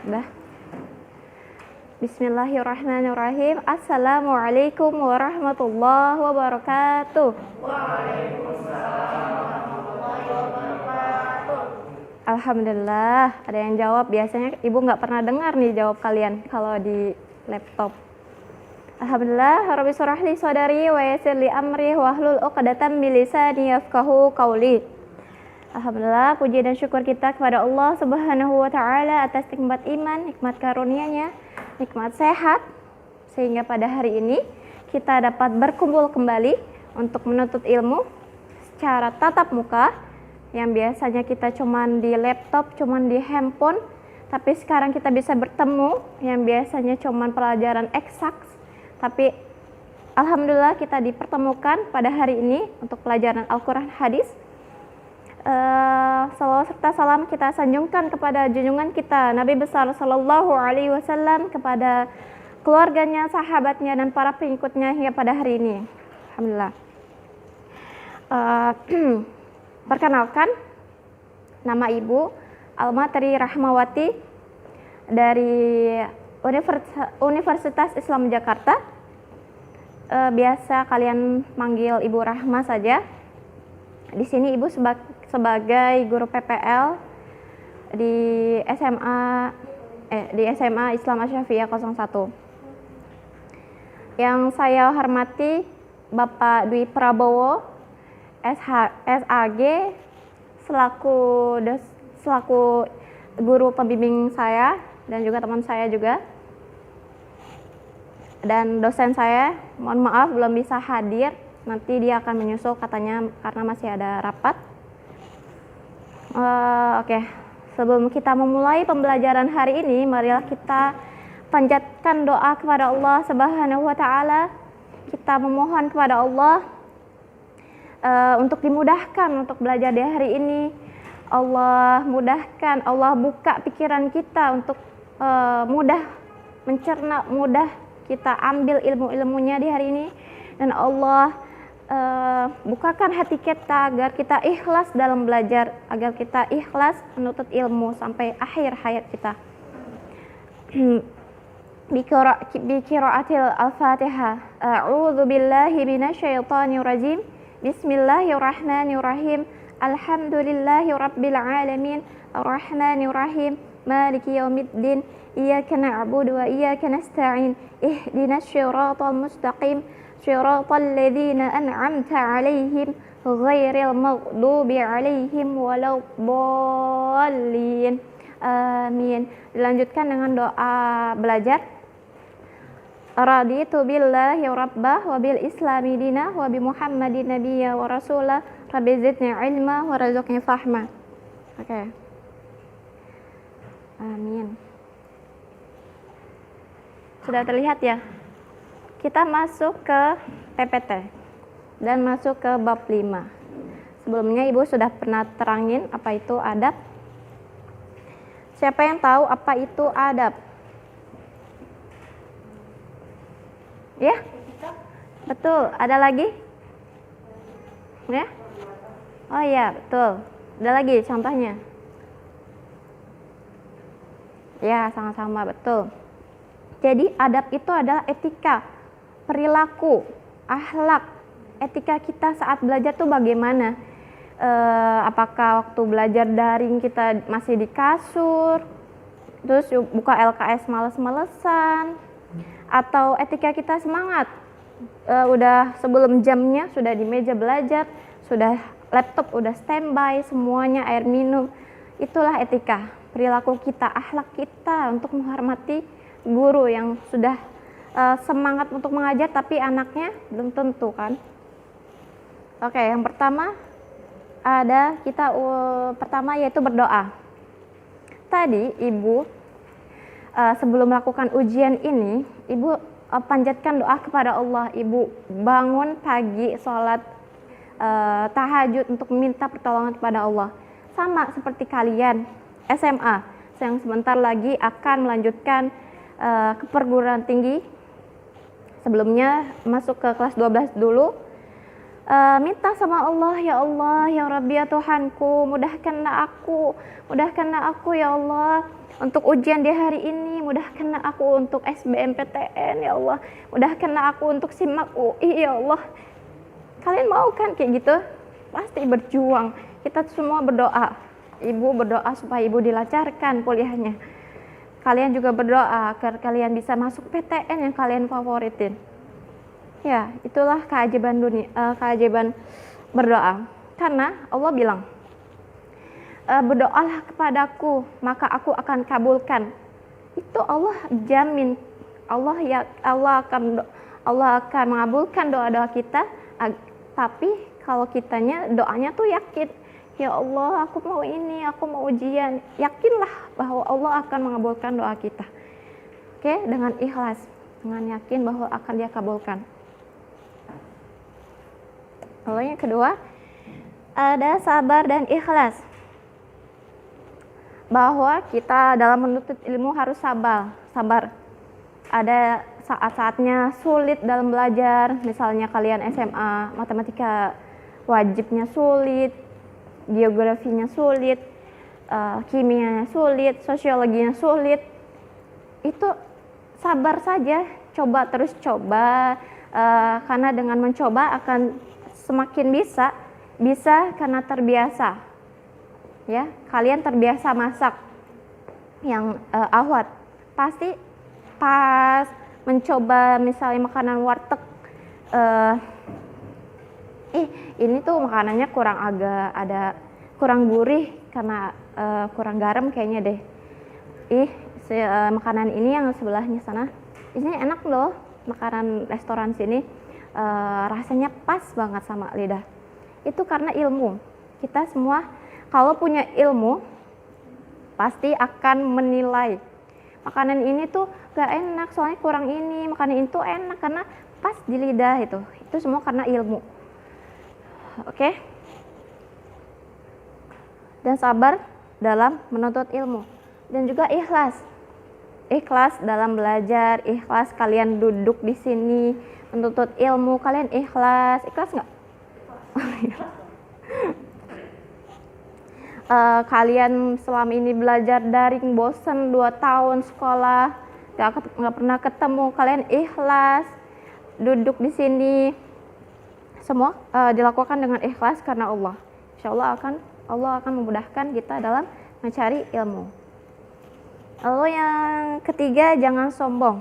Dah. Bismillahirrahmanirrahim. Assalamualaikum warahmatullahi wabarakatuh. Alhamdulillah, ada yang jawab. Biasanya ibu nggak pernah dengar nih jawab kalian kalau di laptop. Alhamdulillah, Rabbi shrah li sadri wa yassir li amri wahlul 'uqdatam min lisani yafqahu qawli. Alhamdulillah, puji dan syukur kita kepada Allah Subhanahu wa taala atas nikmat iman, nikmat karunia-Nya, nikmat sehat, sehingga pada hari ini kita dapat berkumpul kembali untuk menuntut ilmu secara tatap muka. Yang biasanya kita cuman di laptop, cuman di handphone, tapi sekarang kita bisa bertemu. Yang biasanya cuman pelajaran eksak, tapi alhamdulillah kita dipertemukan pada hari ini untuk pelajaran Al-Quran hadis. Salawat serta salam kita sanjungkan kepada junjungan kita Nabi besar Sallallahu Alaihi Wasallam, kepada keluarganya, sahabatnya, dan para pengikutnya hingga pada hari ini. Alhamdulillah. Perkenalkan, nama Ibu Almatri Rahmawati dari Universitas Islam Jakarta. Biasa kalian manggil Ibu Rahma saja. Di sini Ibu sebagai guru PPL di SMA Islam Asy-Syafi'iyah 01. Yang saya hormati Bapak Dwi Prabowo SAG selaku guru pembimbing saya dan juga teman saya juga, dan dosen saya mohon maaf belum bisa hadir, nanti dia akan menyusul katanya karena masih ada rapat. Oke. Sebelum kita memulai pembelajaran hari ini, marilah kita panjatkan doa kepada Allah Subhanahu wa taala. Kita memohon kepada Allah untuk dimudahkan untuk belajar di hari ini. Allah mudahkan, Allah buka pikiran kita untuk mudah mencerna, mudah kita ambil ilmu-ilmunya di hari ini, dan Allah bukakan hati kita agar kita ikhlas dalam belajar, agar kita ikhlas menuntut ilmu sampai akhir hayat kita. Biqiraatil Al-Fatihah. A'udzu billahi minasyaitonir rajim. Bismillahirrahmanirrahim. Alhamdulillahi rabbil alamin. Arrahmanir rahim. Maliki yaumiddin. Iyyaka na'budu wa iyyaka nasta'in. Ihdinas siratal mustaqim. Siratal ladzina an'amta 'alaihim ghairil maghdubi 'alaihim waladdallin. Amin. Dilanjutkan dengan doa belajar. Raditu billahi rabbah wa bil islami dinah wa bi Muhammadin nabiyya wa rasulah. Rabbi zidni ilma wa razuqni fahma. Oke. Amin. Sudah terlihat ya? Kita masuk ke PPT dan masuk ke bab 5. Sebelumnya Ibu sudah pernah terangin apa itu adab. Siapa yang tahu apa itu adab? Ya? Betul. Ada lagi? Ya? Oh iya, betul. Ada lagi contohnya? Ya, sama-sama, betul. Jadi adab itu adalah etika, perilaku, akhlak. Etika kita saat belajar tuh bagaimana? Apakah waktu belajar daring kita masih di kasur, terus buka LKS males-malesan, atau etika kita semangat, udah sebelum jamnya sudah di meja belajar, sudah laptop udah standby, semuanya air minum. Itulah etika, perilaku kita, akhlak kita untuk menghormati guru yang sudah semangat untuk mengajar, tapi anaknya belum tentu kan. Oke, yang pertama pertama yaitu berdoa. Tadi Ibu sebelum melakukan ujian ini, Ibu panjatkan doa kepada Allah. Ibu bangun pagi, sholat tahajud untuk meminta pertolongan kepada Allah. Sama seperti kalian SMA yang sebentar lagi akan melanjutkan ke perguruan tinggi. Sebelumnya masuk ke kelas 12 dulu. Minta sama Allah, ya Allah, ya Rabbi, ya Tuhanku, mudahkanlah aku ya Allah, untuk ujian di hari ini, mudahkanlah aku untuk SBMPTN ya Allah, mudahkanlah aku untuk SIMAK UI ya Allah. Kalian mau kan kayak gitu? Pasti berjuang. Kita semua berdoa. Ibu berdoa supaya ibu dilancarkan kuliahnya. Kalian juga berdoa agar kalian bisa masuk PTN yang kalian favoritin. Ya, itulah keajaiban dunia, keajaiban berdoa. Karena Allah bilang, berdoalah kepadaku, maka aku akan kabulkan. Itu Allah jamin. Allah akan mengabulkan doa-doa kita. Tapi kalau kitanya doanya tuh yakin, ya Allah, aku mau ini, aku mau ujian. Yakinlah bahwa Allah akan mengabulkan doa kita. Oke, dengan ikhlas, dengan yakin bahwa akan Dia kabulkan. Lalu yang kedua, ada sabar dan ikhlas. Bahwa kita dalam menuntut ilmu harus sabar. Ada saat-saatnya sulit dalam belajar, misalnya kalian SMA, matematika wajibnya sulit, geografinya sulit, kimianya sulit, sosiologinya sulit. Itu sabar saja, terus coba, karena dengan mencoba akan semakin bisa karena terbiasa. Ya, kalian terbiasa masak yang ahwat, pasti pas mencoba misalnya makanan warteg, ini tuh makanannya kurang gurih karena kurang garam kayaknya deh. Makanan ini yang sebelahnya sana, ini enak loh, makanan restoran sini rasanya pas banget sama lidah. Itu karena ilmu. Kita semua kalau punya ilmu pasti akan menilai makanan ini tuh gak enak soalnya kurang ini, makanan itu enak karena pas di lidah. Itu semua karena ilmu. Oke? Dan sabar dalam menuntut ilmu, dan juga ikhlas dalam belajar, ikhlas kalian duduk di sini menuntut ilmu, kalian ikhlas nggak? Kalian selama ini belajar daring, bosen 2 tahun sekolah, nggak pernah ketemu, kalian ikhlas duduk di sini, semua dilakukan dengan ikhlas karena Allah. Insya Allah akan memudahkan kita dalam mencari ilmu. Lalu yang ketiga, jangan sombong.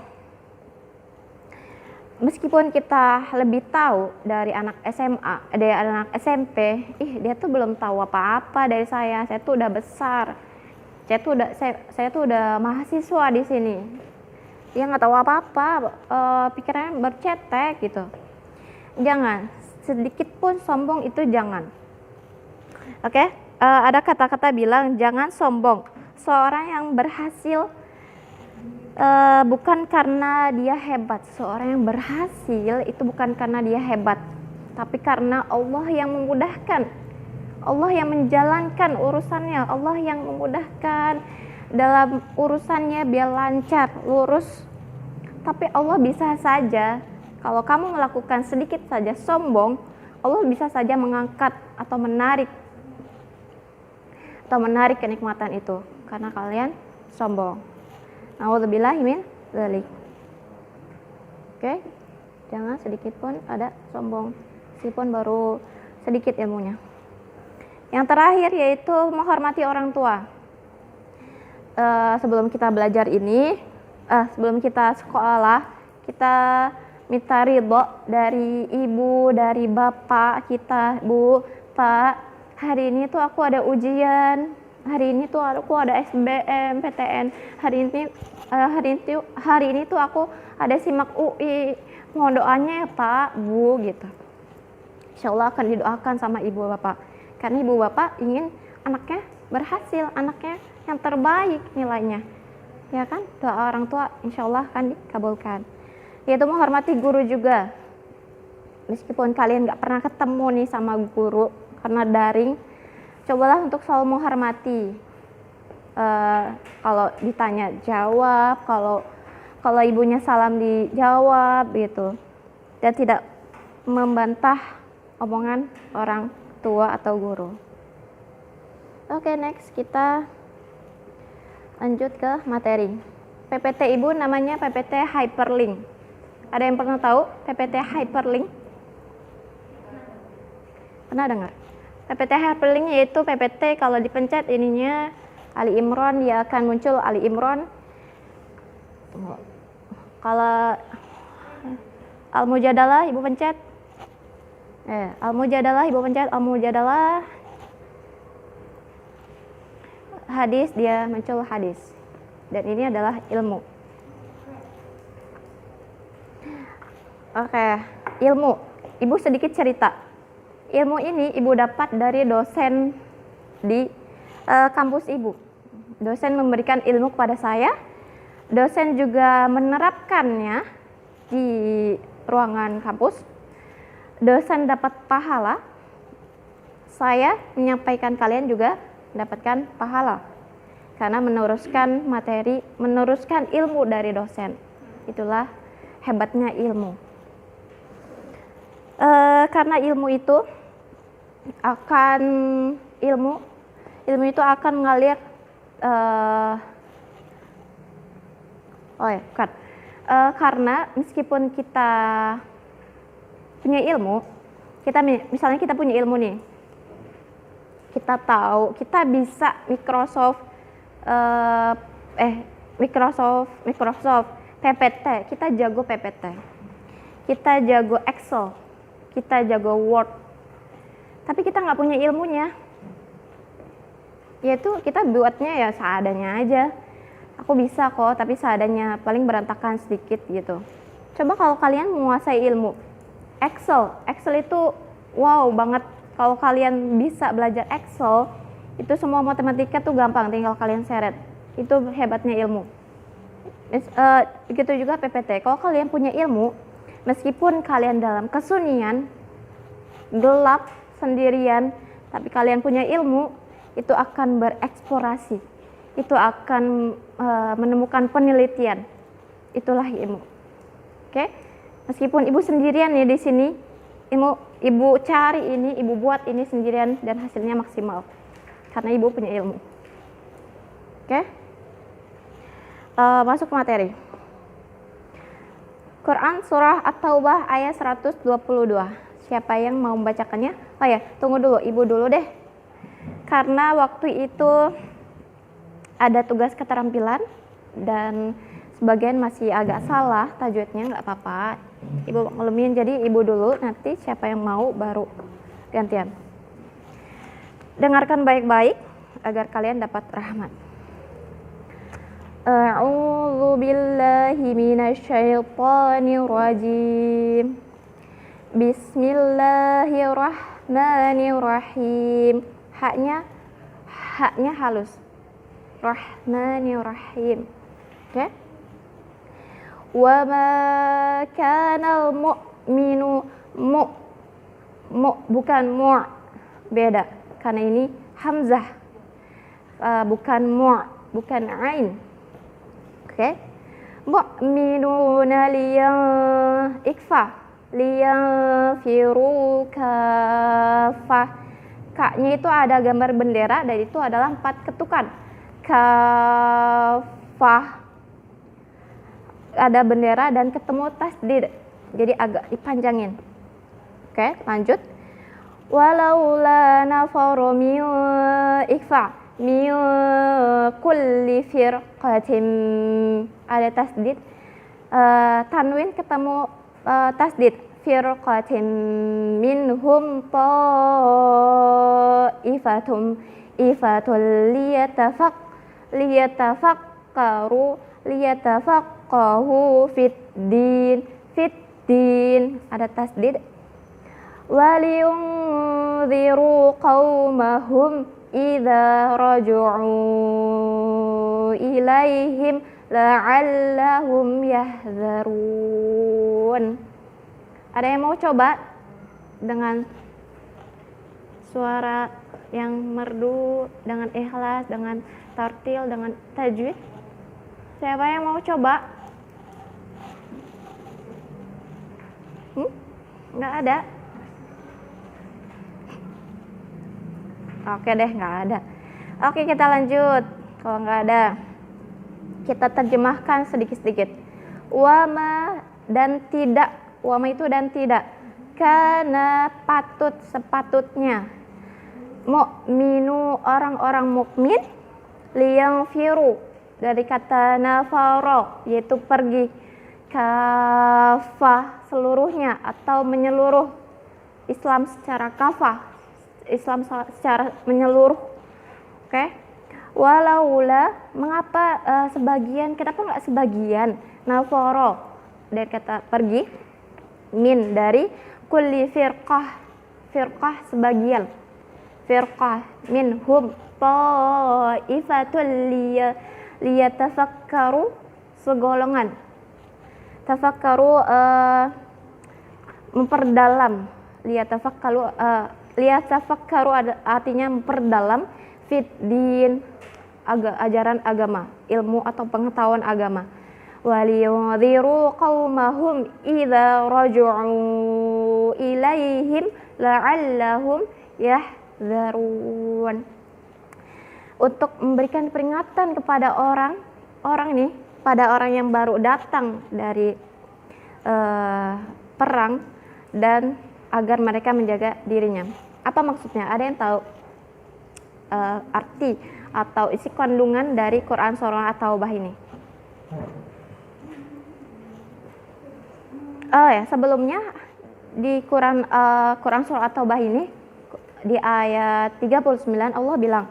Meskipun kita lebih tahu dari anak SMA, dari anak SMP, dia tuh belum tahu apa-apa dari saya tuh udah besar, saya tuh udah mahasiswa di sini. Dia nggak tahu apa-apa, pikirannya bercetek gitu. Jangan, sedikit pun sombong itu jangan. Oke, ada kata-kata bilang jangan sombong. Seorang yang berhasil bukan karena dia hebat. Seorang yang berhasil itu bukan karena dia hebat, tapi karena Allah yang memudahkan, Allah yang menjalankan urusannya, Allah yang memudahkan dalam urusannya biar lancar, lurus. Tapi Allah bisa saja, kalau kamu melakukan sedikit saja sombong, Allah bisa saja mengangkat atau menarik kenikmatan itu karena kalian sombong. Na'udzubillahi min dzalik. Oke, jangan sedikit pun ada sombong, meskipun baru sedikit ilmunya. Yang terakhir yaitu menghormati orang tua. Sebelum kita belajar ini, sebelum kita sekolah, kita minta ridho dari ibu, dari bapak kita, Bu, Pak, hari ini tuh aku ada ujian, hari ini tuh aku ada SBM, PTN, hari ini tuh aku ada SIMAK UI, mohon doanya ya Pak, Bu, gitu. Insya Allah akan didoakan sama ibu bapak, karena ibu bapak ingin anaknya berhasil, anaknya yang terbaik nilainya, ya kan? Doa orang tua insya Allah akan dikabulkan. Yaitu menghormati guru juga. Meskipun kalian gak pernah ketemu nih sama guru karena daring, cobalah untuk selalu menghormati. Kalau ditanya jawab, kalau ibunya salam dijawab gitu, dan tidak membantah omongan orang tua atau guru. Oke, next kita Lanjut ke materi. PPT Ibu namanya PPT Hyperlink. Ada yang pernah tahu PPT Hyperlink? Pernah dengar? PPT Hyperlink yaitu PPT kalau dipencet ininya Ali Imran, dia akan muncul Ali Imran. Kalau Al-Mujadalah Ibu pencet. Al-Mujadalah Ibu pencet Al-Mujadalah. Hadis, dia muncul hadis. Dan ini adalah ilmu. Oke, ilmu. Ibu sedikit cerita. Ilmu ini Ibu dapat dari dosen di kampus Ibu. Dosen memberikan ilmu kepada saya. Dosen juga menerapkannya di ruangan kampus. Dosen dapat pahala. Saya menyampaikan, kalian juga mendapatkan pahala karena meneruskan materi, meneruskan ilmu dari dosen. Itulah hebatnya ilmu. Karena ilmu itu akan ilmu itu akan mengalir karena meskipun kita punya ilmu, misalnya kita punya ilmu nih, kita tahu kita bisa Microsoft PPT, kita jago PPT, kita jago Excel, kita jago Word, tapi kita nggak punya ilmunya, yaitu kita buatnya ya seadanya aja. Aku bisa kok, tapi seadanya, paling berantakan sedikit gitu. Coba kalau kalian menguasai ilmu Excel itu wow banget. Kalau kalian bisa belajar Excel, itu semua matematika tuh gampang, tinggal kalian seret. Itu hebatnya ilmu. Begitu juga PPT. Kalau kalian punya ilmu, meskipun kalian dalam kesunyian, gelap, sendirian, tapi kalian punya ilmu, itu akan bereksplorasi. Itu akan menemukan penelitian. Itulah ilmu. Oke? Meskipun Ibu sendirian nih di sini, Ibu cari ini, Ibu buat ini sendirian dan hasilnya maksimal. Karena Ibu punya ilmu. Oke? Masuk materi. Quran Surah At-Taubah ayat 122. Siapa yang mau membacakannya? Oh ya, tunggu dulu, Ibu dulu deh. Karena waktu itu ada tugas keterampilan dan sebagian masih agak salah tajwidnya, nggak apa-apa. Ibu maklumin, jadi Ibu dulu, nanti siapa yang mau baru gantian. Dengarkan baik-baik agar kalian dapat rahmat. A'udzu billahi minasyaitonir rajim. Bismillahirrahmanirrahim. Haknya halus. Rahmanirrahim. Oke? Wa ma kana al-mu'minu bukan beda. Karena ini hamzah. Bukan bukan ain. Oke? Mu'minuna liyanfiru kafah. Kaknya itu ada gambar bendera dan itu adalah 4 ketukan. Kafah, ada bendera dan ketemu tasdid, jadi agak dipanjangin. Oke, lanjut. Walaula nafaru min kulli firqatin, ada tasdid, tanwin ketemu tasdid, firqatin minhum ta'ifatum liyatafaqahu fid din, ada tasdid. Waliyunziru qaumahum idza raju'u ilaihim la'allahum yahzarun. Ada yang mau coba dengan suara yang merdu, dengan ikhlas, dengan tartil, dengan tajwid? Siapa yang mau coba? Nggak ada? Oke deh, nggak ada. Oke, kita lanjut. Kalau nggak ada, Kita terjemahkan sedikit-sedikit. Wama dan tidak, wama itu dan tidak. Karena patut sepatutnya. Mu'minu orang-orang mukmin, liyang firu dari kata nafaro yaitu pergi, kafah seluruhnya atau menyeluruh. Islam secara kafah, Islam secara menyeluruh. Oke. Walaula, mengapa sebagian, kenapa nggak sebagian? Nafaro dari kata pergi, min dari kulli firqah, firqah sebagian, firqah minhum ta'ifatul liyatafakkaru segolongan, tafakkaru memperdalam, liyatafakkaru artinya memperdalam fit din ajaran agama, ilmu atau pengetahuan agama. Waliyunziru qaumahum idza raju'u ilaihim la'allahum yahdzarun. Untuk memberikan peringatan kepada orang nih, pada orang yang baru datang dari perang dan agar mereka menjaga dirinya. Apa maksudnya? Ada yang tahu arti atau isi kandungan dari Quran Surah At-Taubah ini? Sebelumnya di Quran Surah At-Taubah ini di ayat 39 Allah bilang,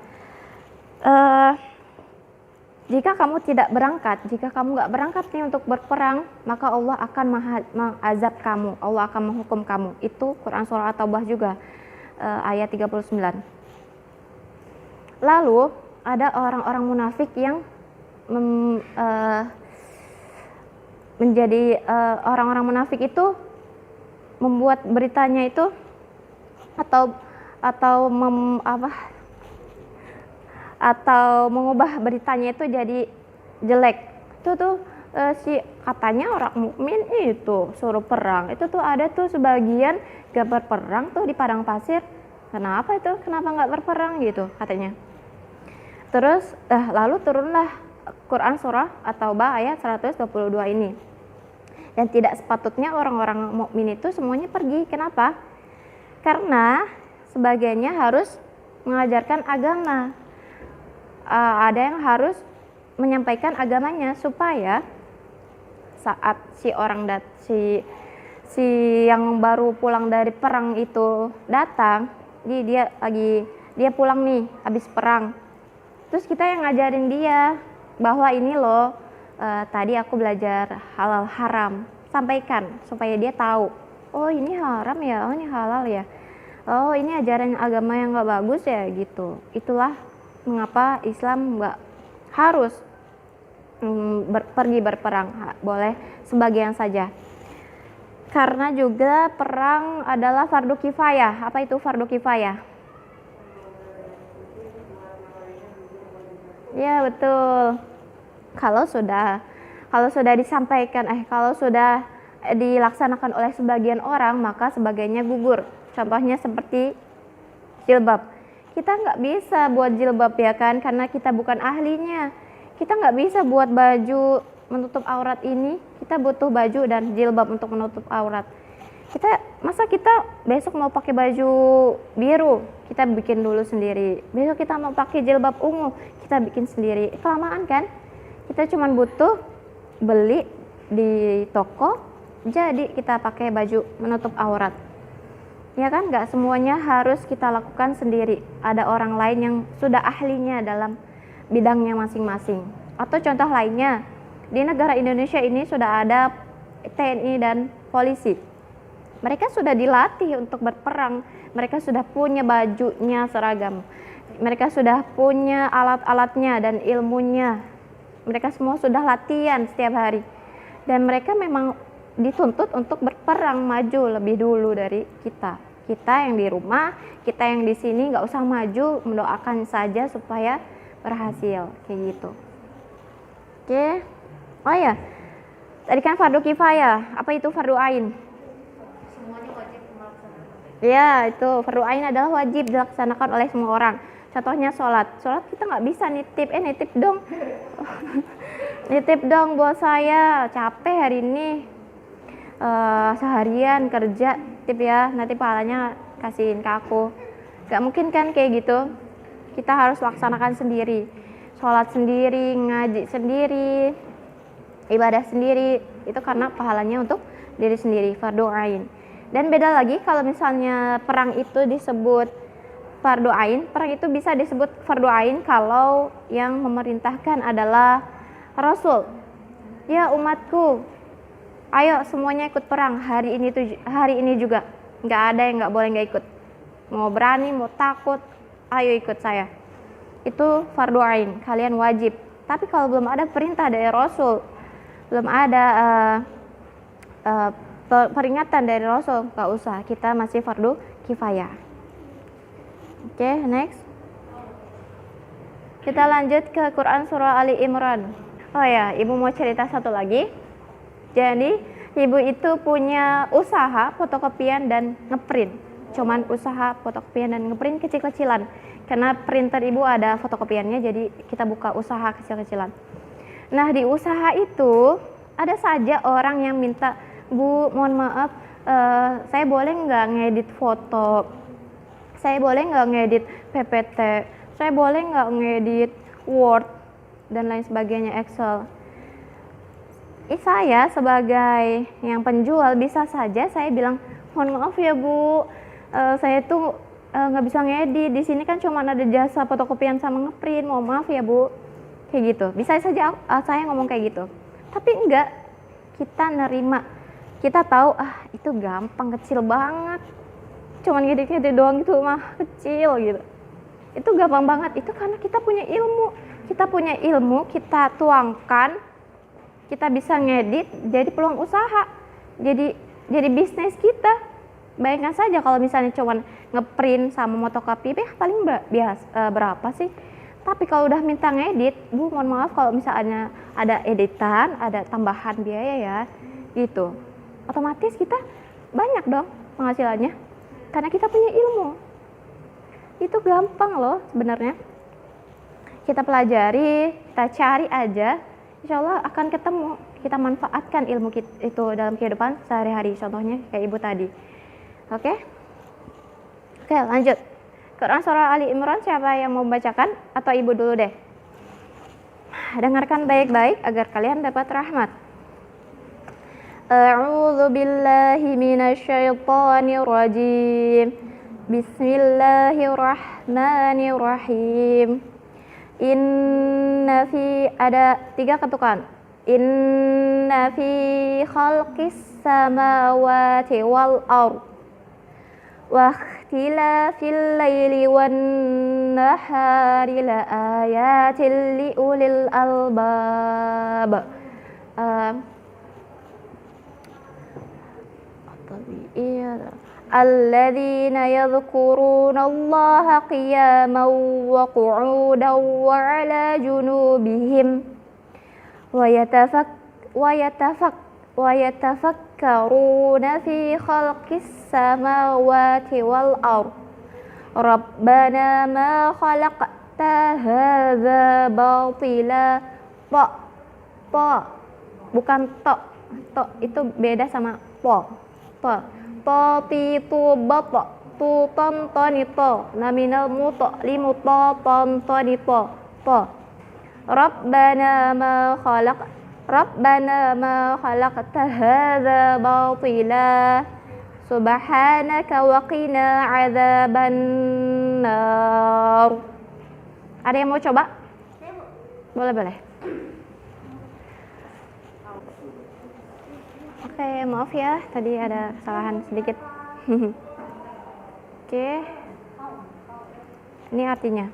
jika kamu tidak berangkat, jika kamu nggak berangkat nih untuk berperang, maka Allah akan mengazab kamu, Allah akan menghukum kamu. Itu Quran Surah At-Taubah juga ayat 39. Lalu ada orang-orang munafik yang menjadi orang-orang munafik itu membuat beritanya itu atau mengubah beritanya itu jadi jelek. Itu tuh si katanya orang mukmin itu suruh perang. Itu tuh ada tuh sebagian gak berperang tuh di padang pasir. Kenapa itu? Kenapa nggak berperang gitu katanya. Terus lalu turunlah Quran Surah At-Taubah ayat 122 ini. Dan tidak sepatutnya orang-orang mukmin itu semuanya pergi. Kenapa? Karena sebagiannya harus mengajarkan agama. Ada yang harus menyampaikan agamanya supaya saat si yang baru pulang dari perang itu datang, dia pulang nih habis perang. Terus kita yang ngajarin dia bahwa ini loh tadi aku belajar halal haram, sampaikan supaya dia tahu, oh ini haram ya, oh ini halal ya, oh ini ajaran agama yang nggak bagus ya gitu. Itulah mengapa Islam nggak harus pergi berperang, boleh sebagian saja. Karena juga perang adalah fardu kifayah. Apa itu fardu kifayah? Ya betul. Kalau sudah disampaikan, kalau sudah dilaksanakan oleh sebagian orang, maka sebagiannya gugur. Contohnya seperti jilbab. Kita nggak bisa buat jilbab ya kan, karena kita bukan ahlinya. Kita nggak bisa buat baju menutup aurat ini. Kita butuh baju dan jilbab untuk menutup aurat. Masa kita besok mau pakai baju biru, kita bikin dulu sendiri. Besok kita mau pakai jilbab ungu, kita bikin sendiri. Kelamaan kan? Kita cuma butuh beli di toko, jadi kita pakai baju menutup aurat. Ya kan, nggak semuanya harus kita lakukan sendiri. Ada orang lain yang sudah ahlinya dalam bidangnya masing-masing. Atau contoh lainnya, di negara Indonesia ini sudah ada TNI dan polisi. Mereka sudah dilatih untuk berperang. Mereka sudah punya bajunya seragam. Mereka sudah punya alat-alatnya dan ilmunya. Mereka semua sudah latihan setiap hari. Dan mereka memang dituntut untuk berperang maju lebih dulu dari kita. Kita yang di rumah, kita yang di sini nggak usah maju, mendoakan saja supaya berhasil kayak gitu. Oke. Oh ya, tadi kan fardu kifayah. Apa itu fardu ain? Semuanya wajib melaksanakan. Ya, itu fardu ain adalah wajib dilaksanakan oleh semua orang. Contohnya sholat kita nggak bisa nitip dong. Nitip dong buat saya, capek hari ini. Seharian kerja, tip ya, nanti pahalanya kasihin ke aku. Gak mungkin kan kayak gitu. Kita harus laksanakan sendiri. Sholat sendiri, ngaji sendiri, ibadah sendiri. Itu karena pahalanya untuk diri sendiri, fardu ain. Dan beda lagi kalau misalnya perang itu disebut fardu ain, perang itu bisa disebut fardu ain kalau yang memerintahkan adalah Rasul. Ya umatku, ayo semuanya ikut perang hari ini juga. Nggak ada yang nggak boleh nggak ikut. Mau berani, mau takut, ayo ikut saya. Itu fardu ain, kalian wajib. Tapi kalau belum ada perintah dari Rasul, belum ada peringatan dari Rasul, nggak usah. Kita masih fardu kifayah. Oke, next. Kita lanjut ke Quran surah Ali Imran. Oh ya, ibu mau cerita satu lagi. Jadi, ibu itu punya usaha fotokopian dan ngeprint. Cuman usaha fotokopian dan ngeprint kecil-kecilan. Karena printer ibu ada fotokopiannya, jadi kita buka usaha kecil-kecilan. Nah, di usaha itu ada saja orang yang minta, Bu, mohon maaf, saya boleh nggak ngedit foto? Saya boleh nggak ngedit PPT? Saya boleh nggak ngedit Word dan lain sebagainya, Excel? Saya sebagai yang penjual bisa saja saya bilang, mohon maaf ya Bu, saya tuh nggak bisa ngedit. Di sini kan cuma ada jasa fotokopian sama ngeprint. Mohon maaf ya Bu, kayak gitu. Bisa saja saya ngomong kayak gitu. Tapi enggak, kita nerima. Kita tahu itu gampang, kecil banget. Cuman ngedit-ngedit doang gitu mah kecil gitu. Itu gampang banget. Itu karena kita punya ilmu. Kita punya ilmu, kita tuangkan, kita bisa ngedit jadi peluang usaha, jadi bisnis kita. Bayangkan saja kalau misalnya cuma ngeprint sama motokopi, paling berapa sih? Tapi kalau udah minta ngedit, Bu mohon maaf kalau misalnya ada editan, ada tambahan biaya ya gitu, otomatis kita banyak dong penghasilannya karena kita punya ilmu. Itu gampang loh sebenarnya, kita pelajari, kita cari aja, insya Allah akan ketemu. Kita manfaatkan ilmu itu dalam kehidupan sehari-hari, contohnya kayak ibu tadi. Oke, lanjut. Quran surah Ali Imran, siapa yang mau membacakan? Atau ibu dulu deh? Dengarkan baik-baik agar kalian dapat rahmat. A'udzu billahi minasyaitonir rajim. Bismillahirrahmanirrahim. Ada 3 ketukan. Inna fi khalqis samawati wal ard wa ikhtilafil laili wan nahari la ayatin li ulil albab. Alladzina yadhkuruna Allaha qiyaman wa qu'udan wa 'ala junubihim wa yatafakkaruna fi khalqis samawati wal ard. Rabbana ma khalaqta hadza batila. Bukan to itu beda sama po. Ti tu bata tu tantani to naminal muto limu to tantani po. Rabbana ma khalaqta hadza batila subhanaka wa qina adzaban nar. Ada yang mau coba? Boleh. Oke, maaf ya, tadi ada kesalahan sedikit. Oke. Ini artinya.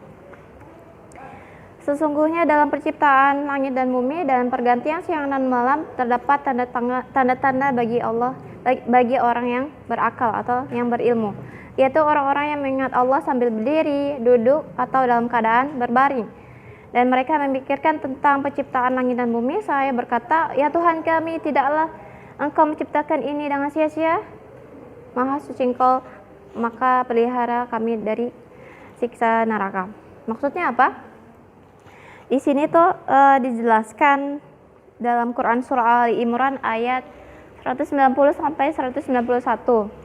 Sesungguhnya dalam penciptaan langit dan bumi dan pergantian siang dan malam terdapat tanda-tanda bagi Allah, bagi orang yang berakal atau yang berilmu, yaitu orang-orang yang mengingat Allah sambil berdiri, duduk, atau dalam keadaan berbaring. Dan mereka memikirkan tentang penciptaan langit dan bumi. Saya berkata, ya Tuhan kami, tidaklah Engkau menciptakan ini dengan sia-sia. Maha suci Engkau, maka pelihara kami dari siksa neraka. Maksudnya apa? Di sini tuh dijelaskan dalam Quran surah Ali Imran ayat 190 sampai 191.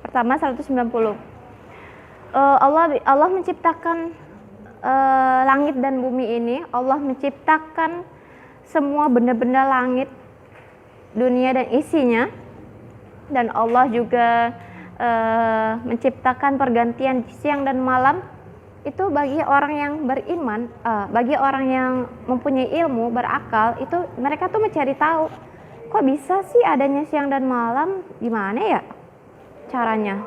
Pertama 190. Allah menciptakan langit dan bumi ini. Allah menciptakan semua benda-benda langit, dunia dan isinya. Dan Allah juga menciptakan pergantian siang dan malam. Itu bagi orang yang beriman, bagi orang yang mempunyai ilmu, berakal, itu mereka tuh mencari tahu, kok bisa sih adanya siang dan malam, gimana ya caranya.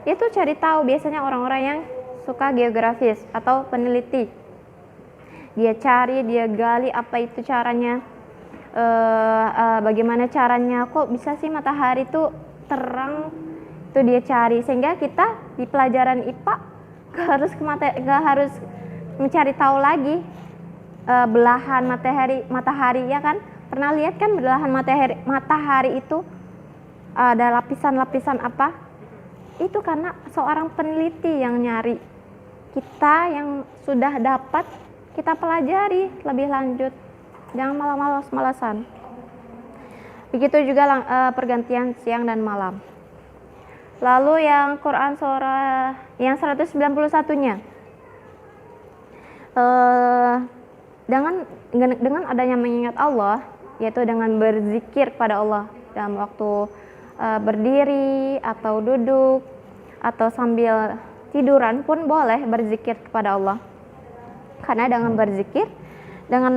Itu cari tahu, biasanya orang-orang yang suka geografis atau peneliti. Dia cari, dia gali apa itu caranya, bagaimana caranya, kok bisa sih matahari itu terang, itu dia cari. Sehingga kita di pelajaran IPA gak harus mencari tahu lagi belahan matahari ya kan. Pernah lihat kan belahan matahari itu ada lapisan-lapisan apa? Itu karena seorang peneliti yang nyari. Kita yang sudah dapat, kita pelajari lebih lanjut. Jangan malah malas-malasan. Begitu juga pergantian siang dan malam. Lalu yang Quran surah yang 191-nya. Dengan adanya mengingat Allah, yaitu dengan berzikir pada Allah dalam waktu berdiri atau duduk atau sambil tiduran pun boleh berzikir kepada Allah. Karena dengan berzikir, dengan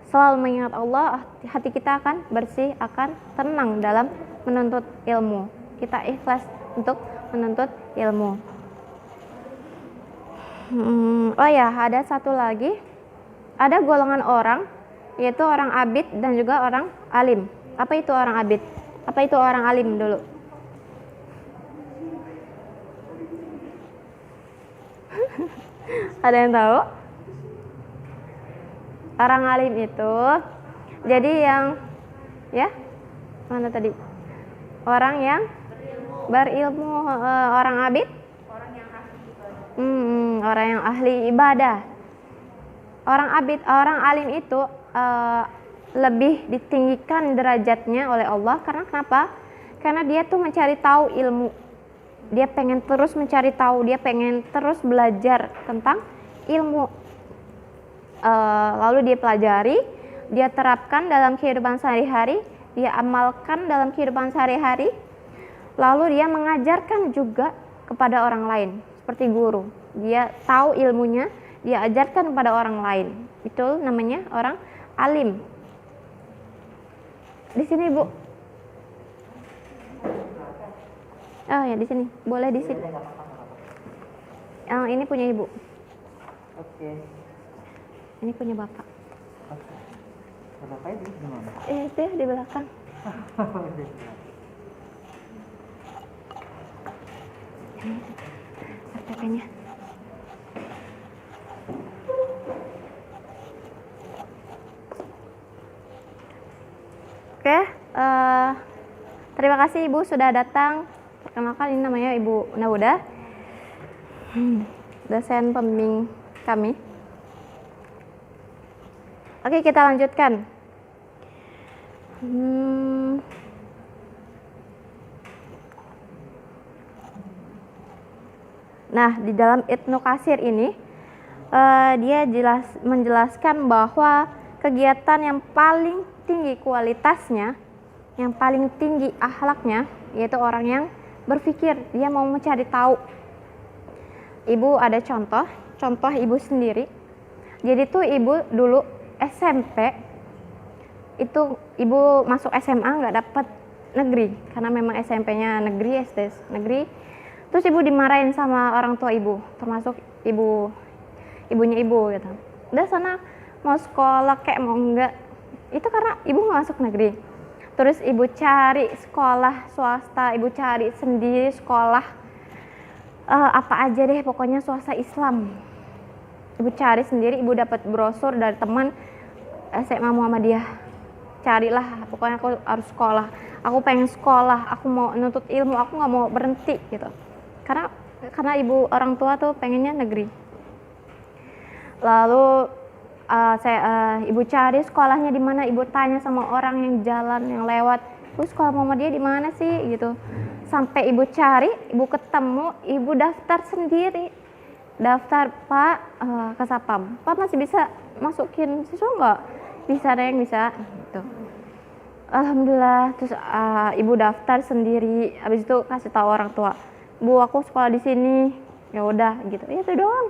selalu mengingat Allah, hati kita akan bersih, akan tenang dalam menuntut ilmu. Kita ikhlas untuk menuntut ilmu. Oh ya, ada satu lagi. Ada golongan orang, yaitu orang abid dan juga orang alim. Apa itu orang abid? Apa itu orang alim dulu? Ada yang tahu? Orang alim itu jadi yang ya, mana tadi? Orang yang berilmu, orang abid? Orang yang ahli ibadah. Orang abid, orang alim itu lebih ditinggikan derajatnya oleh Allah. Karena kenapa? Karena dia tuh mencari tahu ilmu. Dia pengen terus mencari tahu, dia pengen terus belajar tentang ilmu. Lalu dia pelajari, dia terapkan dalam kehidupan sehari-hari, dia amalkan dalam kehidupan sehari-hari. Lalu dia mengajarkan juga kepada orang lain, seperti guru. Dia tahu ilmunya, dia ajarkan kepada orang lain. Itu namanya orang alim. Di sini, Bu. Oh ya, di sini. Boleh di sini. Ini punya Ibu. Oke. Ini punya Bapak. Oke. Bapaknya di mana? Itu ya, di belakang. KTP-nya. Oke, terima kasih Ibu sudah datang. Perkenalkan, ini namanya Ibu Nauda, dosen pembimbing kami. Oke, kita lanjutkan. Nah, di dalam Ibnu Katsir ini dia menjelaskan bahwa kegiatan yang paling tinggi kualitasnya, yang paling tinggi akhlaknya, yaitu orang yang berpikir, dia mau mencari tahu. Ibu ada contoh Ibu sendiri. Jadi tuh Ibu dulu SMP, itu Ibu masuk SMA nggak dapat negeri, karena memang SMP-nya negeri, SD negeri. Terus Ibu dimarahin sama orang tua Ibu, termasuk ibunya Ibu gitu. Udah sana mau sekolah kayak mau enggak, itu karena Ibu nggak masuk negeri. Terus Ibu cari sekolah swasta, Ibu cari sendiri sekolah apa aja deh, pokoknya swasta Islam. Ibu cari sendiri, Ibu dapat brosur dari teman SMA Muhammadiyah. Carilah, pokoknya aku harus sekolah. Aku pengen sekolah, aku mau nuntut ilmu, aku nggak mau berhenti gitu. Karena Ibu orang tua tuh pengennya negeri. Lalu Ibu cari sekolahnya di mana, ibu tanya sama orang yang jalan yang lewat, Bu sekolah Muhammadiyah di mana sih gitu. Sampai ibu cari, ibu ketemu, ibu daftar sendiri. Daftar Pak ke Sapam, Pak masih bisa masukin siswa nggak? Bisa Neng, bisa gitu. Alhamdulillah, terus ibu daftar sendiri, habis itu kasih tahu orang tua, Bu aku sekolah di sini. Ya udah gitu, ya itu doang.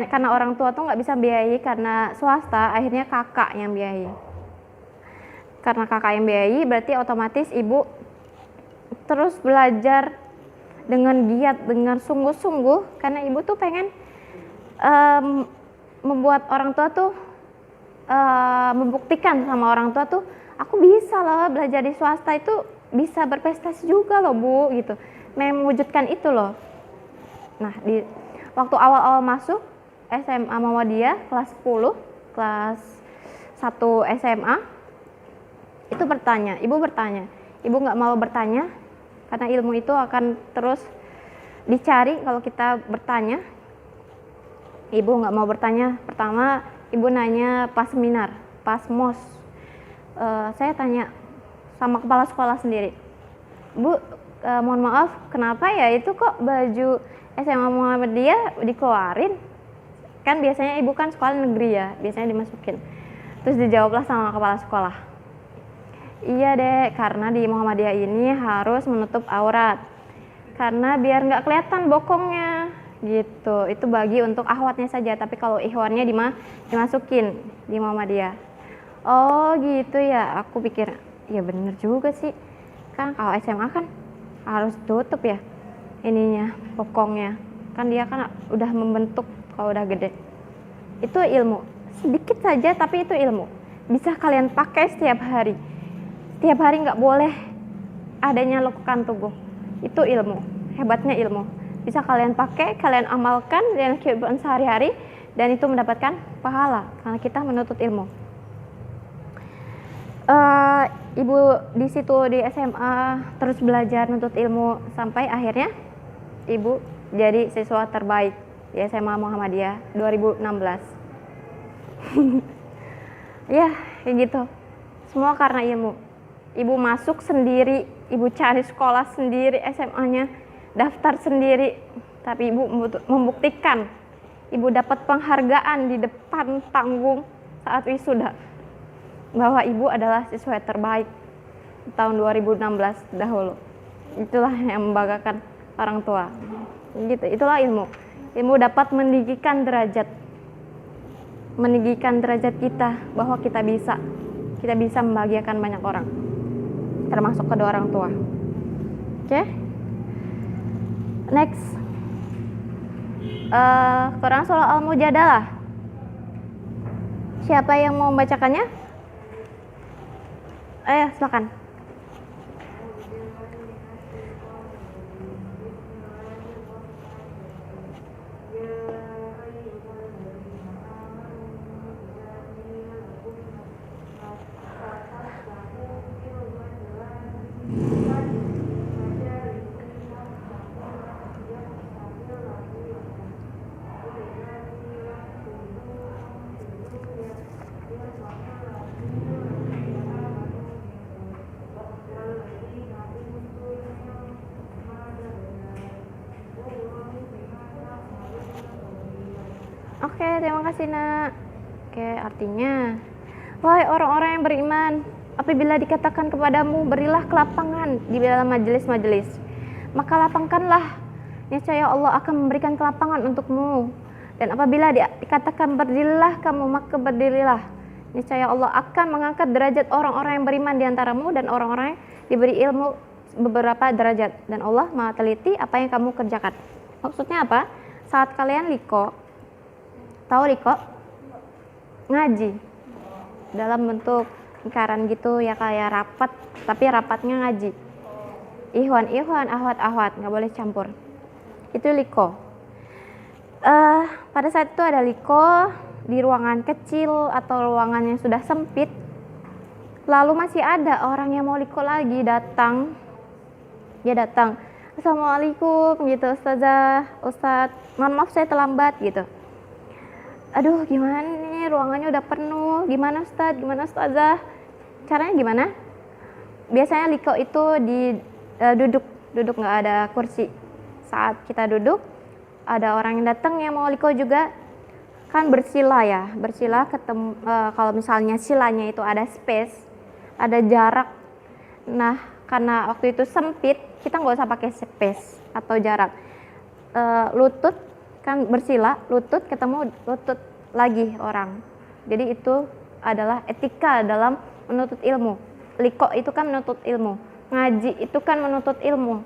Karena orang tua tuh nggak bisa biayai karena swasta, akhirnya kakak yang biayai. Karena kakak yang biayai, berarti otomatis ibu terus belajar dengan giat, dengan sungguh-sungguh, karena ibu tuh pengen membuat orang tua tuh membuktikan sama orang tua tuh, aku bisa loh belajar di swasta itu bisa berprestasi juga loh Bu gitu, mewujudkan itu loh. Nah di waktu awal-awal masuk SMA Muhammadiyah kelas 10, kelas 1 SMA, itu ibu bertanya, ibu nggak mau bertanya karena ilmu itu akan terus dicari kalau kita bertanya. Ibu nggak mau bertanya. Pertama ibu nanya pas seminar, pas MOS, saya tanya sama kepala sekolah sendiri, Bu mohon maaf kenapa ya itu kok baju SMA Muhammadiyah dikeluarin, kan biasanya ibu kan sekolah negeri ya, biasanya dimasukin. Terus dijawablah sama kepala sekolah, iya dek, karena di Muhammadiyah ini harus menutup aurat, karena biar nggak kelihatan bokongnya gitu. Itu bagi untuk akhwatnya saja, tapi kalau ikhwannya dimasukin di Muhammadiyah. Oh gitu ya, aku pikir ya bener juga sih, kan kalau SMA kan harus tutup ya ininya, bokongnya, kan dia kan udah membentuk kalau udah gede. Itu ilmu sedikit saja, tapi itu ilmu bisa kalian pakai setiap hari. Setiap hari nggak boleh adanya lekukan tubuh. Itu ilmu, hebatnya ilmu. Bisa kalian pakai, kalian amalkan dalam kehidupan sehari-hari, dan itu mendapatkan pahala karena kita menuntut ilmu. Ibu di situ di SMA terus belajar menuntut ilmu sampai akhirnya ibu jadi siswa terbaik di SMA Muhammadiyah 2016. Ya, kayak gitu. Semua karena ilmu. Ibu masuk sendiri, ibu cari sekolah sendiri, SMA-nya daftar sendiri, tapi ibu membuktikan. Ibu dapat penghargaan di depan panggung saat wisuda bahwa ibu adalah siswa terbaik tahun 2016 dahulu. Itulah yang membanggakan orang tua. Gitu, itulah ilmu. Ilmu dapat meninggikan derajat kita bahwa kita bisa membahagiakan banyak orang, termasuk kedua orang tua. Oke? Next, Quran Surah Al-Mujadalah. Siapa yang mau membacakannya? Ayo silakan. Oke, terima kasih nak. Oke, artinya, wahai orang-orang yang beriman, apabila dikatakan kepadamu berilah kelapangan di dalam majelis-majelis, maka lapangkanlah, niscaya Allah akan memberikan kelapangan untukmu. Dan apabila dikatakan berdirilah kamu, maka berdirilah, niscaya Allah akan mengangkat derajat orang-orang yang beriman di antaramu dan orang-orang yang diberi ilmu beberapa derajat. Dan Allah Maha teliti apa yang kamu kerjakan. Maksudnya apa? Saat kalian liko, tahu liko? Ngaji dalam bentuk lingkaran gitu ya, kayak rapat, tapi rapatnya ngaji. Ikhwan, ahwat, nggak boleh campur. Itu liko. Pada saat itu ada liko di ruangan kecil atau ruangan yang sudah sempit. Lalu masih ada orang yang mau liko lagi datang. Dia datang, Assalamualaikum gitu, Ustazah, Ustadz, mohon maaf saya terlambat gitu. aduh gimana nih, ruangannya udah penuh, gimana Ustadz, gimana Ustazah, caranya gimana? Biasanya liko itu duduk nggak ada kursi. Saat kita duduk, ada orang yang datang yang mau liko juga, kan bersila ya, bersila ketemu. Kalau misalnya silanya itu ada space, ada jarak. Nah, karena waktu itu sempit, kita nggak usah pakai space atau jarak. Lutut kan bersila, lutut ketemu lutut lagi orang. Jadi itu adalah etika dalam menuntut ilmu. Liko itu kan menuntut ilmu, ngaji itu kan menuntut ilmu.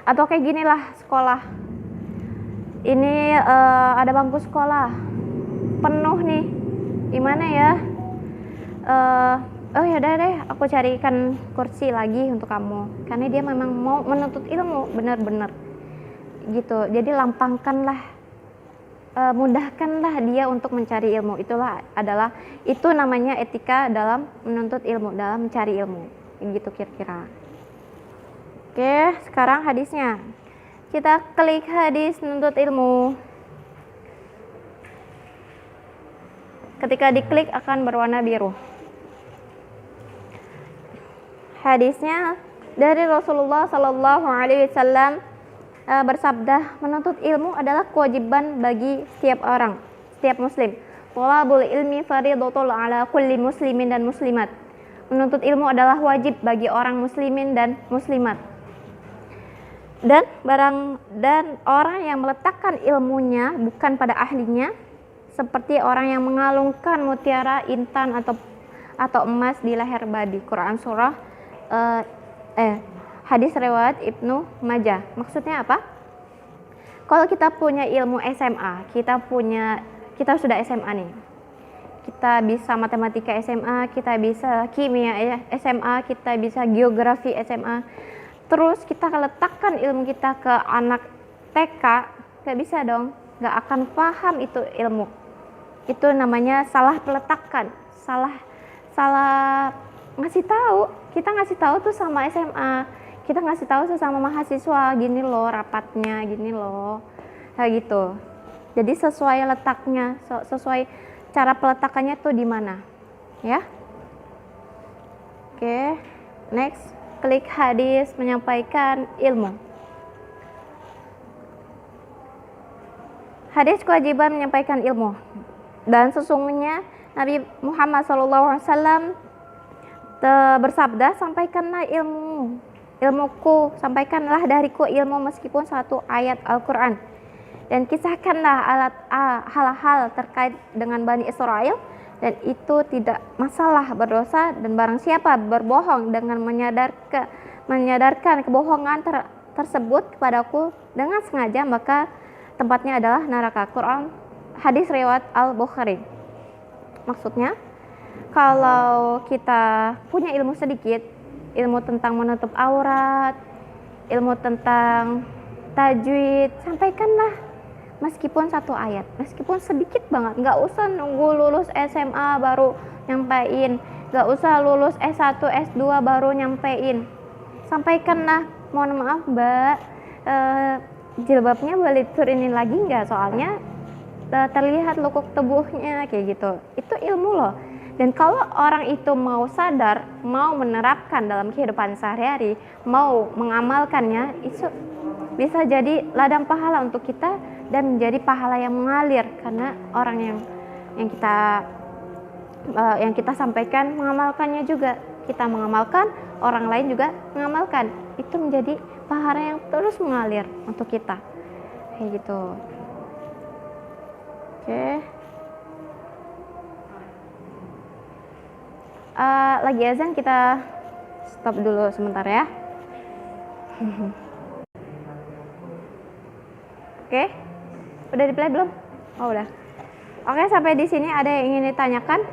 Atau kayak gini lah sekolah. Ini ada bangku sekolah penuh nih, gimana ya? Oh ya udah deh, aku carikan kursi lagi untuk kamu, karena dia memang mau menuntut ilmu benar-benar gitu. Jadi lampangkanlah, mudahkanlah dia untuk mencari ilmu. Itu namanya etika dalam menuntut ilmu, dalam mencari ilmu, gitu kira-kira. Oke, sekarang hadisnya. Kita klik hadis menuntut ilmu. Ketika diklik akan berwarna biru. Hadisnya dari Rasulullah Sallallahu Alaihi Wasallam bersabda, menuntut ilmu adalah kewajiban bagi setiap orang, setiap muslim. Thalabul ilmi fardhatun ala kulli muslimin dan muslimat. Menuntut ilmu adalah wajib bagi orang muslimin dan muslimat. Dan orang yang meletakkan ilmunya bukan pada ahlinya, seperti orang yang mengalungkan mutiara, intan atau emas di leher babi. Quran surah hadis riwayat Ibnu Majah. Maksudnya apa? Kalau kita punya ilmu SMA, kita sudah SMA nih. Kita bisa matematika SMA, kita bisa kimia SMA, kita bisa geografi SMA. Terus kita letakkan ilmu kita ke anak TK, gak bisa dong, gak akan paham itu ilmu. Itu namanya salah peletakan, salah ngasih tahu. Kita ngasih tahu tuh sama SMA, kita ngasih tahu sesama mahasiswa, gini loh rapatnya, gini loh, kayak gitu. Jadi sesuai letaknya, sesuai cara peletakannya tuh di mana, ya? Oke, next. Klik hadis menyampaikan ilmu. Hadis kewajiban menyampaikan ilmu. Dan sesungguhnya Nabi Muhammad SAW bersabda, sampaikanlah ilmuku, sampaikanlah dariku ilmu meskipun satu ayat Al-Quran. Dan kisahkanlah hal-hal terkait dengan Bani Israel, dan itu tidak masalah berdosa. Dan barang siapa berbohong dengan menyadarkan kebohongan tersebut kepadaku dengan sengaja, maka tempatnya adalah neraka. Quran hadis riwayat Al-Bukhari. Maksudnya, kalau kita punya ilmu sedikit, ilmu tentang menutup aurat, ilmu tentang tajwid, sampaikanlah meskipun satu ayat, meskipun sedikit banget. Nggak usah nunggu lulus SMA baru nyampein, nggak usah lulus S1, S2 baru nyampein. Sampaikanlah, mohon maaf mbak, jilbabnya boleh turunin lagi nggak, soalnya terlihat lekuk tubuhnya, kayak gitu. Itu ilmu loh. Dan kalau orang itu mau sadar, mau menerapkan dalam kehidupan sehari-hari, mau mengamalkannya, itu bisa jadi ladang pahala untuk kita dan menjadi pahala yang mengalir, karena orang yang kita sampaikan mengamalkannya juga. Kita mengamalkan, orang lain juga mengamalkan. Itu menjadi pahala yang terus mengalir untuk kita. Kayak gitu. Oke. Lagi azan, kita stop dulu sebentar ya. Oke. Udah di-play belum? Oh, udah. Oke, sampai di sini ada yang ingin ditanyakan?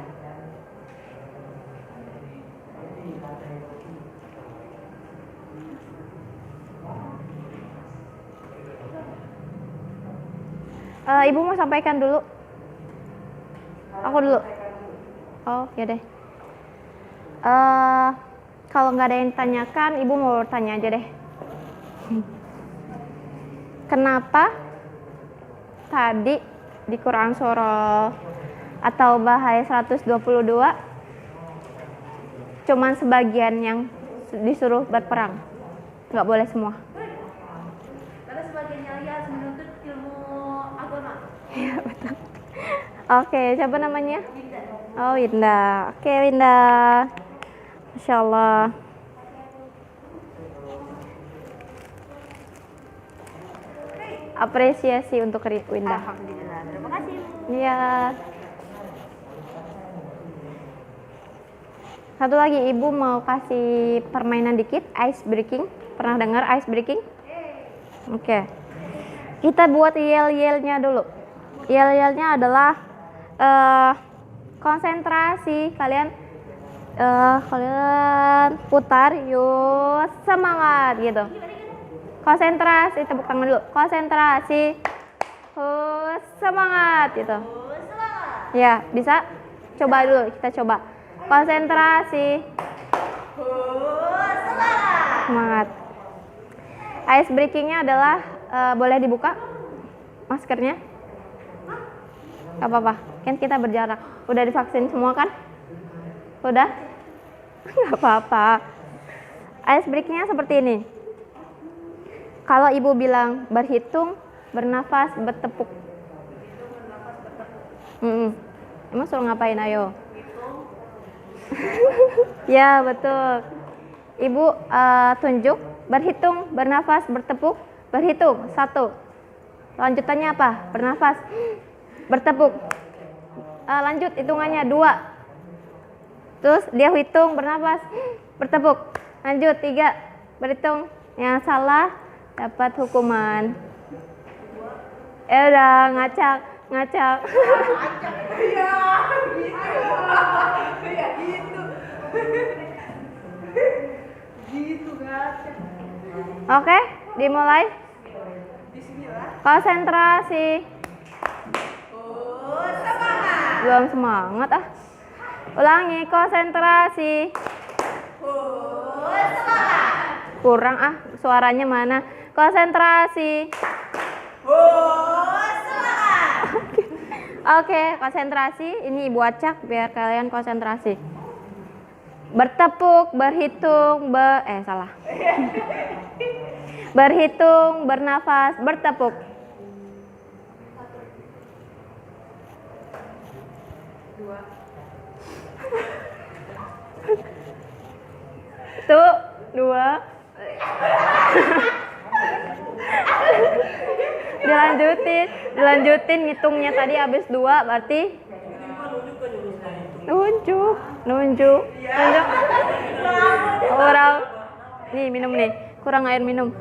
Ibu mau sampaikan dulu? Aku dulu. Oh, ya deh. Kalau nggak ada yang tanyakan, ibu mau tanya aja deh. Kenapa tadi di Quran surah atau bahaya 122 cuman sebagian yang disuruh berperang, nggak boleh semua. Karena sebagiannya lagi harus menuntut ilmu agama. Iya betul. Oke, siapa namanya? Oh, Winda. Oke, Winda. Masya Allah. Apresiasi untuk Winda. Alhamdulillah. Terima kasih. Iya. Satu lagi, Ibu mau kasih permainan dikit, ice breaking. Pernah dengar ice breaking? Oke. Kita buat yel-yelnya dulu. Yel-yelnya adalah konsentrasi. Kalian putar, yuk semangat gitu. Konsentrasi, tepuk tangan dulu. Konsentrasi, semangat gitu. Ya, bisa? Coba dulu, kita coba. Konsentrasi, semangat. Ice breakingnya adalah boleh dibuka maskernya? Gak apa-apa, kan kita berjarak. Udah divaksin semua kan? Udah? Gak apa-apa. Ice breakingnya seperti ini. Kalau ibu bilang berhitung, bernafas, bertepuk. Emang suruh ngapain, ayo? Ya betul. Ibu tunjuk, berhitung, bernafas, bertepuk, berhitung, 1. Lanjutannya apa? Bernafas, bertepuk. Lanjut hitungannya 2. Terus dia hitung, bernafas, bertepuk. Lanjut 3, berhitung. Yang salah dapat hukuman. Udah ngacak. Oke, dimulai. Konsentrasi. Belum semangat ah. Ulangi, konsentrasi. Kurang ah, suaranya mana? Konsentrasi. Oke, konsentrasi. Ini ibu acak biar kalian konsentrasi. Bertepuk, berhitung, salah. Berhitung, bernafas, bertepuk. Tuh, 2. Dilanjutin ngitungnya tadi habis 2 berarti nunjuk. Orang nih minum nih, kurang air minum.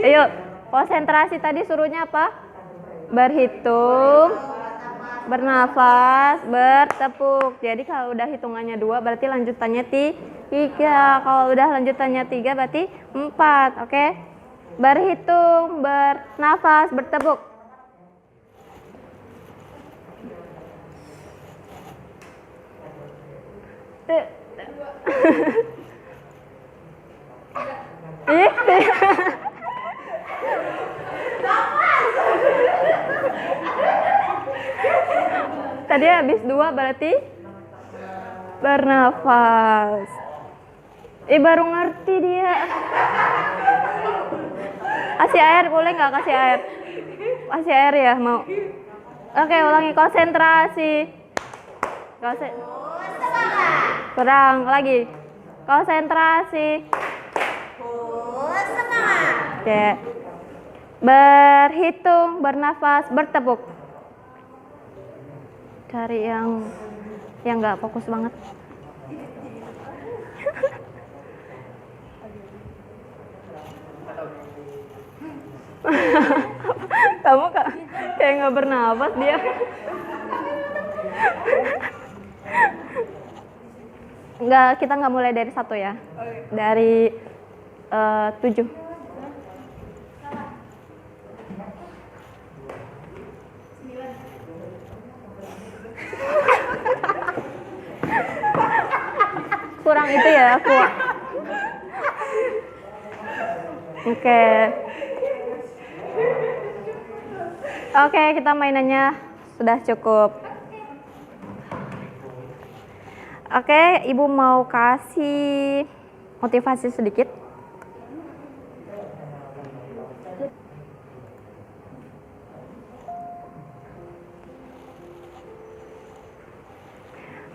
Ayo, konsentrasi tadi suruhnya apa? Berhitung, bernafas, bertepuk. Jadi kalau udah hitungannya 2 berarti lanjutannya 3. Kalau udah lanjutannya 3 berarti 4. Oke? Berhitung, bernafas, bertepuk. Tadi habis 2 berarti bernafas. Baru ngerti dia. Kasih air boleh nggak? Kasih air. Kasih air ya mau. Oke, ulangi, konsentrasi. Kurang lagi. Konsentrasi. Oke. Berhitung, bernafas, bertepuk. Cari yang nggak fokus banget. Kamu kayak nggak bernapas dia. Kita nggak mulai dari 1 ya. Dari 7. Kurang itu ya aku. Oke. Oke, kita mainannya sudah cukup. Oke, Ibu mau kasih motivasi sedikit.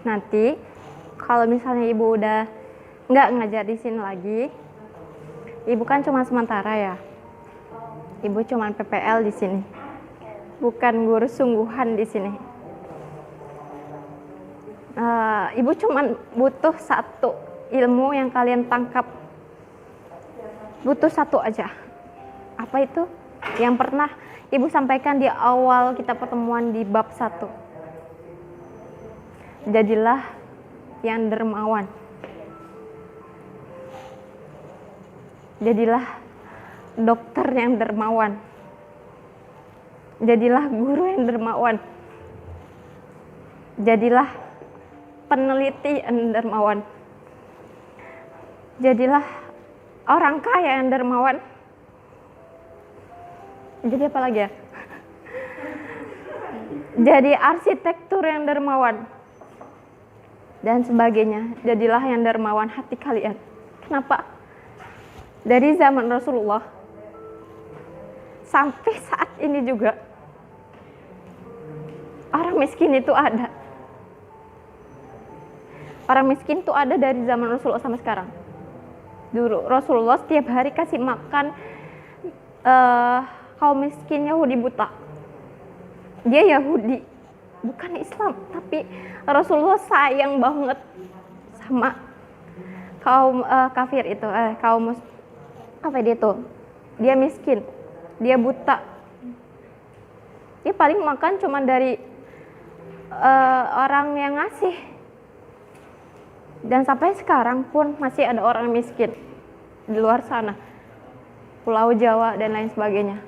Nanti kalau misalnya Ibu udah nggak ngajar di sini lagi, Ibu kan cuma sementara ya. Ibu cuma PPL di sini, bukan guru sungguhan di sini. Ibu cuma butuh satu ilmu yang kalian tangkap, butuh satu aja. Apa itu? Yang pernah Ibu sampaikan di awal kita pertemuan di bab 1. Jadilah yang dermawan. Jadilah dokter yang dermawan. Jadilah guru yang dermawan. Jadilah peneliti yang dermawan. Jadilah orang kaya yang dermawan. Jadi apa lagi ya? Jadi arsitektur yang dermawan. Dan sebagainya. Jadilah yang dermawan hati kalian. Kenapa? Dari zaman Rasulullah sampai saat ini juga orang miskin itu ada. Orang miskin itu ada dari zaman Rasulullah sampai sekarang. Dulu Rasulullah setiap hari kasih makan kaum miskin Yahudi buta. Dia Yahudi, bukan Islam, tapi Rasulullah sayang banget sama kaum kafir itu, kaum apa dia tuh? Dia miskin, dia buta. Dia paling makan cuma dari orang yang ngasih. Dan sampai sekarang pun masih ada orang miskin di luar sana, Pulau Jawa dan lain sebagainya.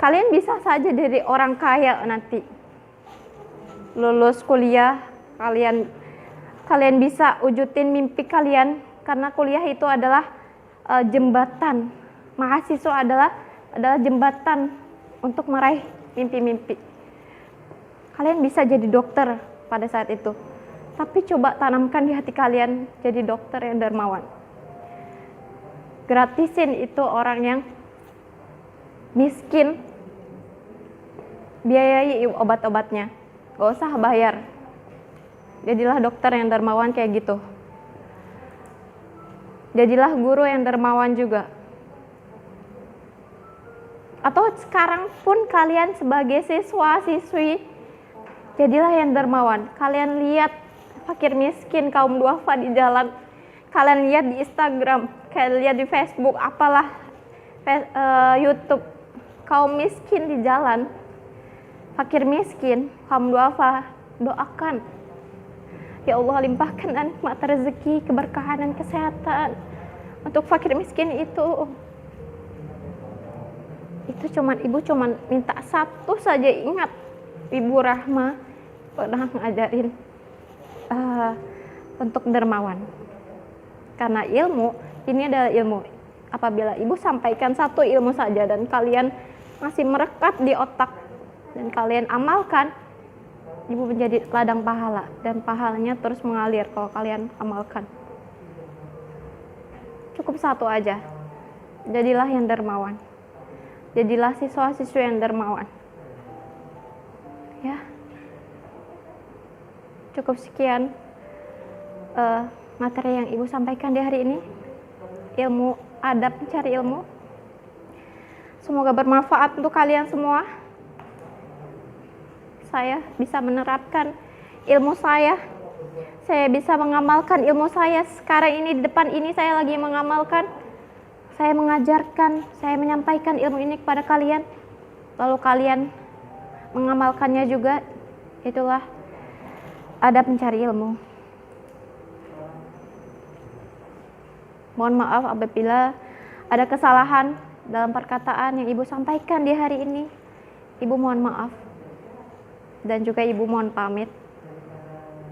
Kalian bisa saja dari orang kaya nanti lulus kuliah, kalian bisa wujudin mimpi kalian, karena kuliah itu adalah jembatan. Mahasiswa adalah jembatan untuk meraih mimpi-mimpi. Kalian bisa jadi dokter pada saat itu, tapi coba tanamkan di hati kalian jadi dokter yang dermawan. Gratisin itu orang yang miskin, biayai obat-obatnya, gak usah bayar. Jadilah dokter yang dermawan kayak gitu. Jadilah guru yang dermawan juga. Atau sekarang pun kalian sebagai siswa-siswi, jadilah yang dermawan. Kalian lihat fakir miskin, kaum duafa di jalan, kalian lihat di Instagram, kalian lihat di Facebook, apalah YouTube, kaum miskin di jalan, fakir miskin, kaum duafa, doakan. Ya Allah, limpahkan nikmat rezeki, keberkahan dan kesehatan untuk fakir miskin itu. Ibu cuman minta satu saja, ingat Ibu Rahma pernah ngajarin untuk dermawan. Karena ilmu ini adalah ilmu. Apabila Ibu sampaikan satu ilmu saja dan kalian masih merekat di otak dan kalian amalkan, Ibu menjadi ladang pahala dan pahalanya terus mengalir kalau kalian amalkan. Cukup satu aja. Jadilah yang dermawan. Jadilah siswa-siswi yang dermawan. Ya. Cukup sekian materi yang Ibu sampaikan di hari ini. Ilmu, adab mencari ilmu. Semoga bermanfaat untuk kalian semua. Saya bisa menerapkan ilmu saya bisa mengamalkan ilmu saya sekarang ini, di depan ini saya lagi mengamalkan, saya mengajarkan, saya menyampaikan ilmu ini kepada kalian, lalu kalian mengamalkannya juga. Itulah adab mencari ilmu. Mohon maaf apabila ada kesalahan dalam perkataan yang Ibu sampaikan di hari ini. Ibu mohon maaf. Dan juga Ibu mohon pamit,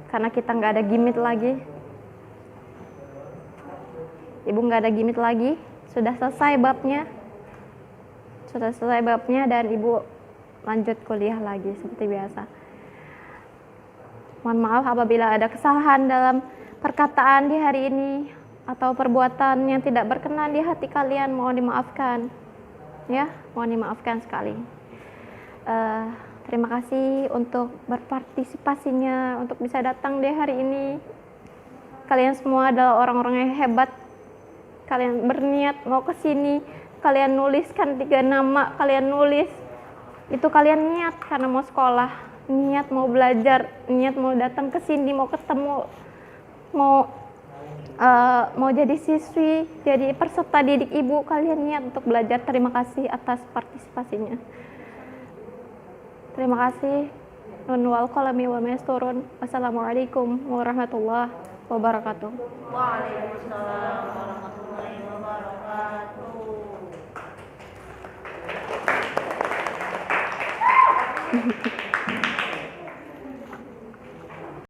karena kita nggak ada gimmick lagi. Ibu nggak ada gimmick lagi, sudah selesai babnya, sudah selesai babnya dan ibu lanjut kuliah lagi seperti biasa. Mohon maaf apabila ada kesalahan dalam perkataan di hari ini atau perbuatan yang tidak berkenan di hati kalian, mohon dimaafkan. Ya, mohon dimaafkan sekali. Terima kasih untuk berpartisipasinya, untuk bisa datang di hari ini. Kalian semua adalah orang-orang yang hebat. Kalian berniat mau ke sini, kalian nuliskan 3 nama, kalian nulis. Itu kalian niat karena mau sekolah, niat mau belajar, niat mau datang ke sini, mau ketemu, mau jadi siswi, jadi peserta didik ibu. Kalian niat untuk belajar. Terima kasih atas partisipasinya. Terima kasih. Nun wal qalami wa ma yasturun. Wassalamualaikum warahmatullahi wabarakatuh. Waalaikumsalam warahmatullahi wabarakatuh.